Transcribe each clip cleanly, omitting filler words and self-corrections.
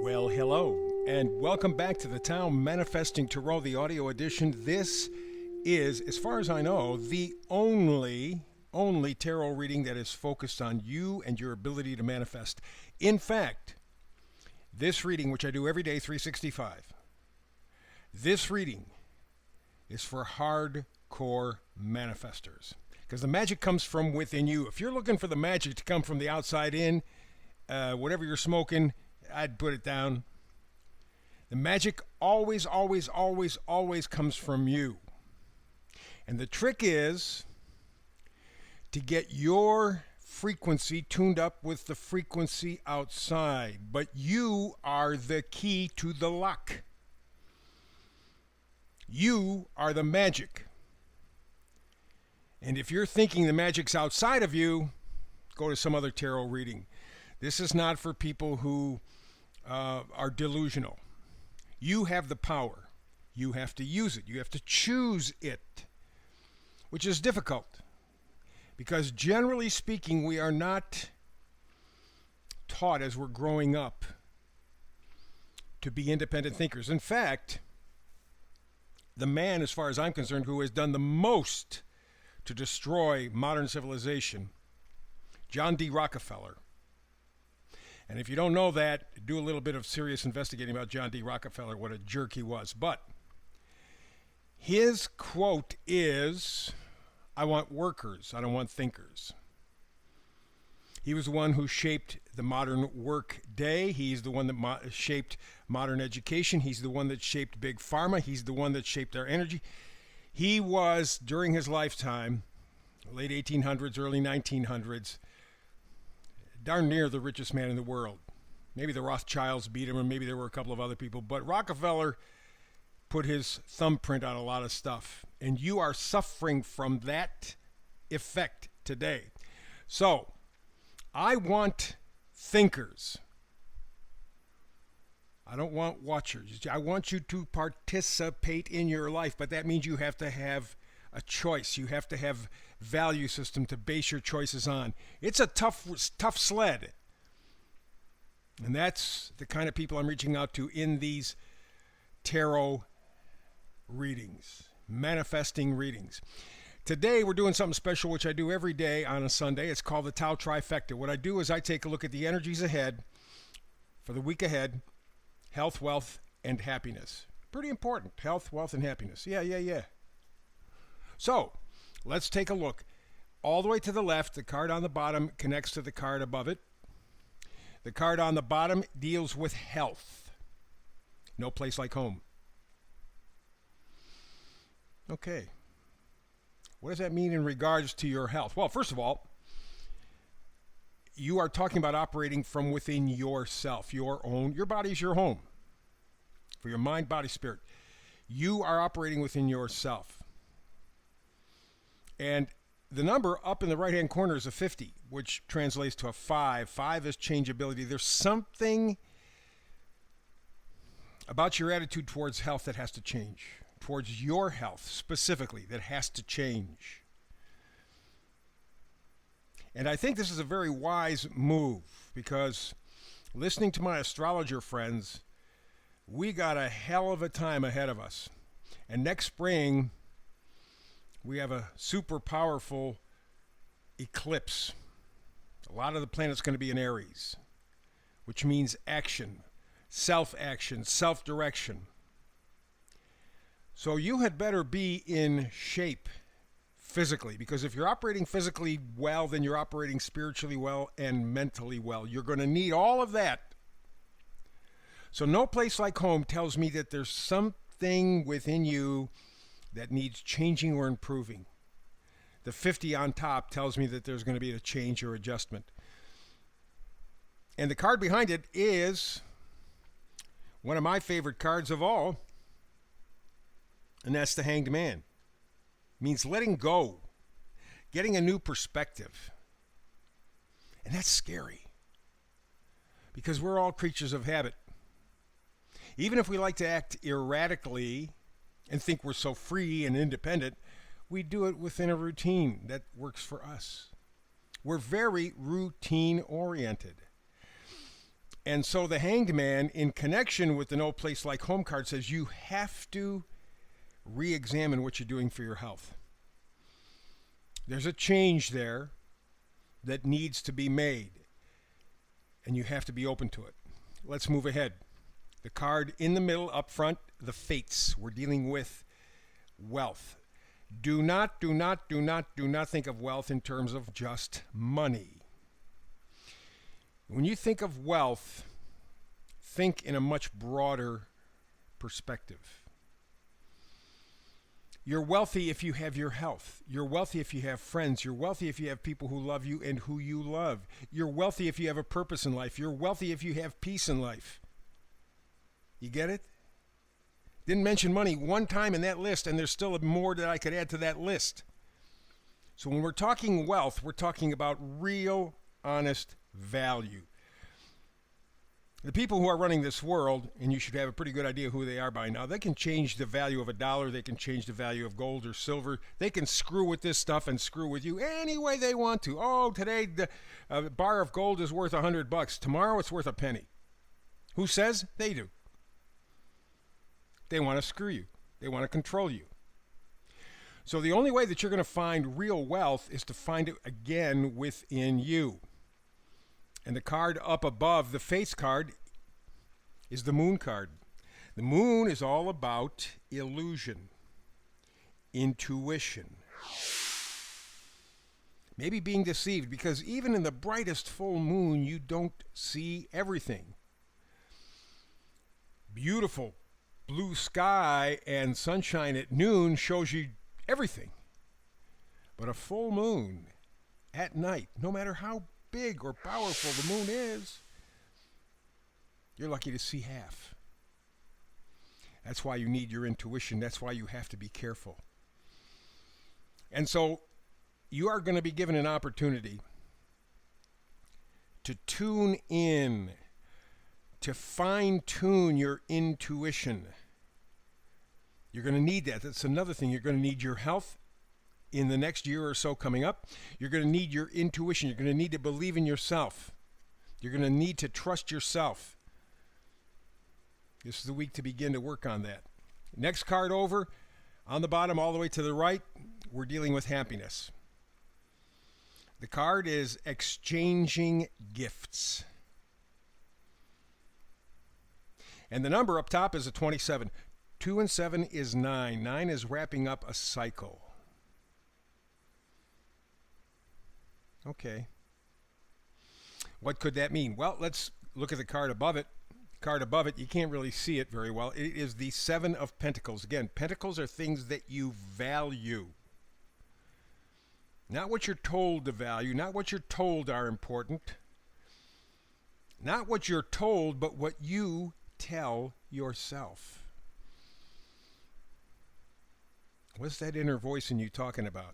Well, hello, and welcome back to the Town Manifesting Tarot, the audio edition. This is, as far as I know, the only tarot reading that is focused on you and your ability to manifest. In fact, this reading, which I do every day, 365, this reading is for hardcore manifestors. Because the magic comes from within you. If you're looking for the magic to come from the outside in, whatever you're smoking, I'd put it down. The magic always comes from you. And the trick is to get your frequency tuned up with the frequency outside. But you are the key to the lock. You are the magic. And if you're thinking the magic's outside of you, go to some other tarot reading. This is not for people who are delusional. You have the power. You have to use it. You have to choose it, which is difficult because generally speaking, we are not taught as we're growing up to be independent thinkers. In fact, the man, as far as I'm concerned, who has done the most to destroy modern civilization, John D. Rockefeller. And if you don't know that, do a little bit of serious investigating about John D. Rockefeller, what a jerk he was. But his quote is, "I want workers, I don't want thinkers." He was the one who shaped the modern work day. He's the one that shaped modern education. He's the one that shaped big pharma. He's the one that shaped our energy. He was, during his lifetime, late 1800s, early 1900s, darn near the richest man in the world. Maybe the Rothschilds beat him, or maybe there were a couple of other people. But Rockefeller put his thumbprint on a lot of stuff. And you are suffering from that effect today. So, I want thinkers. I don't want watchers. I want you to participate in your life, but that means you have to have a choice. You have to have value system to base your choices on. It's a tough sled. And that's the kind of people I'm reaching out to in these tarot readings, manifesting readings. Today we're doing something special, which I do every day on a Sunday. It's called the Tao Trifecta. What I do is I take a look at the energies ahead for the week ahead. Health, wealth, and happiness. Pretty important. Health, wealth, and happiness. Yeah. So, let's take a look. All the way to the left, the card on the bottom connects to the card above it. The card on the bottom deals with health. No place like home. Okay. What does that mean in regards to your health? Well, first of all, you are talking about operating from within yourself, your body is your home. For your mind, body, spirit. You are operating within yourself. And the number up in the right-hand corner is a 50, which translates to a 5. 5 is changeability. There's something about your attitude towards health that has to change. Towards your health, specifically, that has to change. And I think this is a very wise move because listening to my astrologer friends, we got a hell of a time ahead of us. And next spring, we have a super powerful eclipse. A lot of the planet's going to be in Aries, which means action, self-direction. So you had better be in shape physically, because if you're operating physically well, then you're operating spiritually well and mentally well. You're going to need all of that. So no place like home tells me that there's something within you that needs changing or improving. The 50 on top tells me that there's going to be a change or adjustment. And the card behind it is one of my favorite cards of all, and that's the Hanged Man. It means letting go, getting a new perspective. And that's scary because we're all creatures of habit. Even if we like to act erratically and think we're so free and independent, we do it within a routine that works for us. We're very routine oriented. And so the Hanged Man, in connection with the No Place Like Home card, says you have to re-examine what you're doing for your health. There's a change there that needs to be made, and you have to be open to it. Let's move ahead. The card in the middle, up front, the Fates. We're dealing with wealth. Do not think of wealth in terms of just money. When you think of wealth, think in a much broader perspective. You're wealthy if you have your health. You're wealthy if you have friends. You're wealthy if you have people who love you and who you love. You're wealthy if you have a purpose in life. You're wealthy if you have peace in life. You get it? Didn't mention money one time in that list, and there's still more that I could add to that list. So when we're talking wealth, we're talking about real, honest value. The people who are running this world, and you should have a pretty good idea who they are by now, they can change the value of a dollar, they can change the value of gold or silver, they can screw with this stuff and screw with you any way they want to. Oh, today the bar of gold is worth $100. Tomorrow it's worth a penny. Who says? They do. They want to screw you. They want to control you. So the only way that you're going to find real wealth is to find it again within you. And the card up above, the Fates card, is the Moon card. The Moon is all about illusion, intuition, maybe being deceived, because even in the brightest full moon, you don't see everything. Beautiful blue sky and sunshine at noon shows you everything. But a full moon at night, no matter how big or powerful the moon is, you're lucky to see half. That's why you need your intuition. That's why you have to be careful. And so you are going to be given an opportunity to tune in, to fine-tune your intuition. You're going to need that. That's another thing. You're going to need your health in the next year or so coming up. You're going to need your intuition. You're going to need to believe in yourself. You're going to need to trust yourself. This is the week to begin to work on that. Next card over, on the bottom all the way to the right, we're dealing with happiness. The card is exchanging gifts. And the number up top is a 27. 2 and 7 is 9. 9 is wrapping up a cycle. Okay. What could that mean? Well, let's look at the card above it. Card above it, you can't really see it very well. It is the 7 of Pentacles. Again, Pentacles are things that you value. Not what you're told to value, not what you're told are important. Not what you're told, but what you tell yourself. What's that inner voice in you talking about?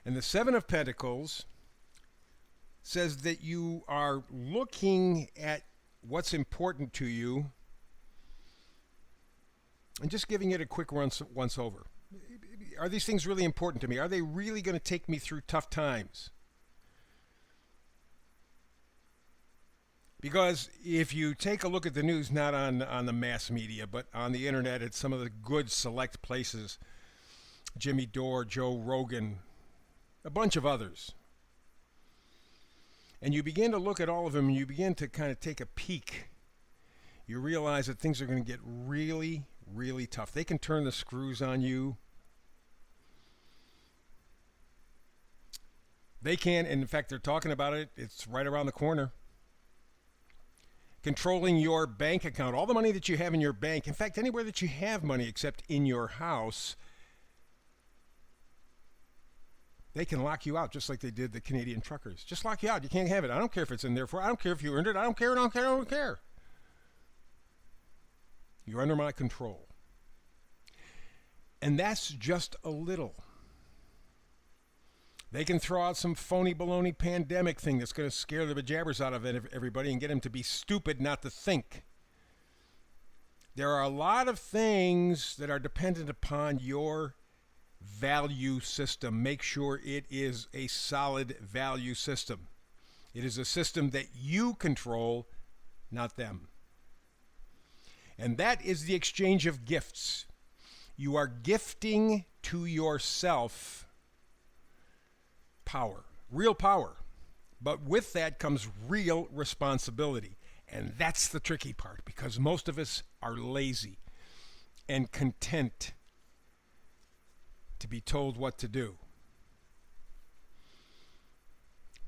And the 7 of Pentacles says that you are looking at what's important to you and just giving it a quick once over. Are these things really important to me? Are they really going to take me through tough times? Because if you take a look at the news, not on the mass media, but on the internet at some of the good select places, Jimmy Dore, Joe Rogan, a bunch of others, and you begin to look at all of them and you begin to kind of take a peek, you realize that things are going to get really, really tough. They can turn the screws on you. They can, and in fact, they're talking about it. It's right around the corner. Controlling your bank account, all the money that you have in your bank, in fact, anywhere that you have money except in your house, they can lock you out just like they did the Canadian truckers. Just lock you out. You can't have it. I don't care if it's in there for. I don't care if you earned it. I don't care. You're under my control. And that's just a little. They can throw out some phony baloney pandemic thing that's going to scare the bejabbers out of everybody and get them to be stupid not to think. There are a lot of things that are dependent upon your value system. Make sure it is a solid value system. It is a system that you control, not them. And that is the exchange of gifts. You are gifting to yourself power, real power. But with that comes real responsibility. And that's the tricky part, because most of us are lazy and content to be told what to do.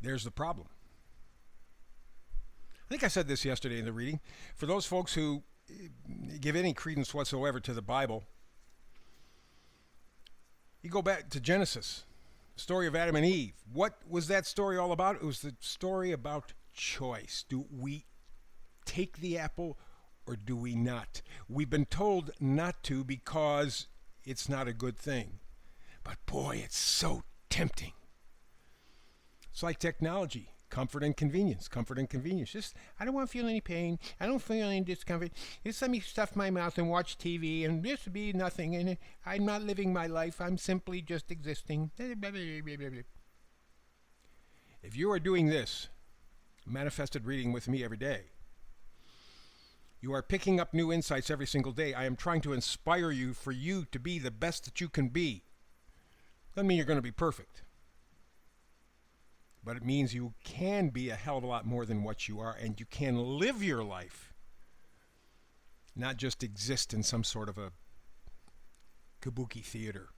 There's the problem. I think I said this yesterday in the reading. For those folks who give any credence whatsoever to the Bible, you go back to Genesis, the story of Adam and Eve. What was that story all about? It was the story about choice. Do we take the apple or do we not? We've been told not to because it's not a good thing. But boy, it's so tempting. It's like technology. Comfort and convenience. Comfort and convenience. Just, I don't want to feel any pain. I don't feel any discomfort. Just let me stuff my mouth and watch TV and this would be nothing. And I'm not living my life. I'm simply just existing. If you are doing this, manifested reading with me every day, you are picking up new insights every single day. I am trying to inspire you for you to be the best that you can be. Doesn't mean you're going to be perfect. But it means you can be a hell of a lot more than what you are, and you can live your life, not just exist in some sort of a kabuki theater.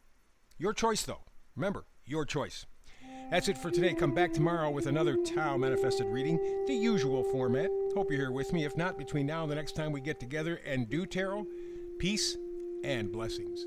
Your choice, though. Remember, your choice. That's it for today. Come back tomorrow with another Tao Manifested reading, the usual format. Hope you're here with me. If not, between now and the next time we get together and do tarot, peace and blessings.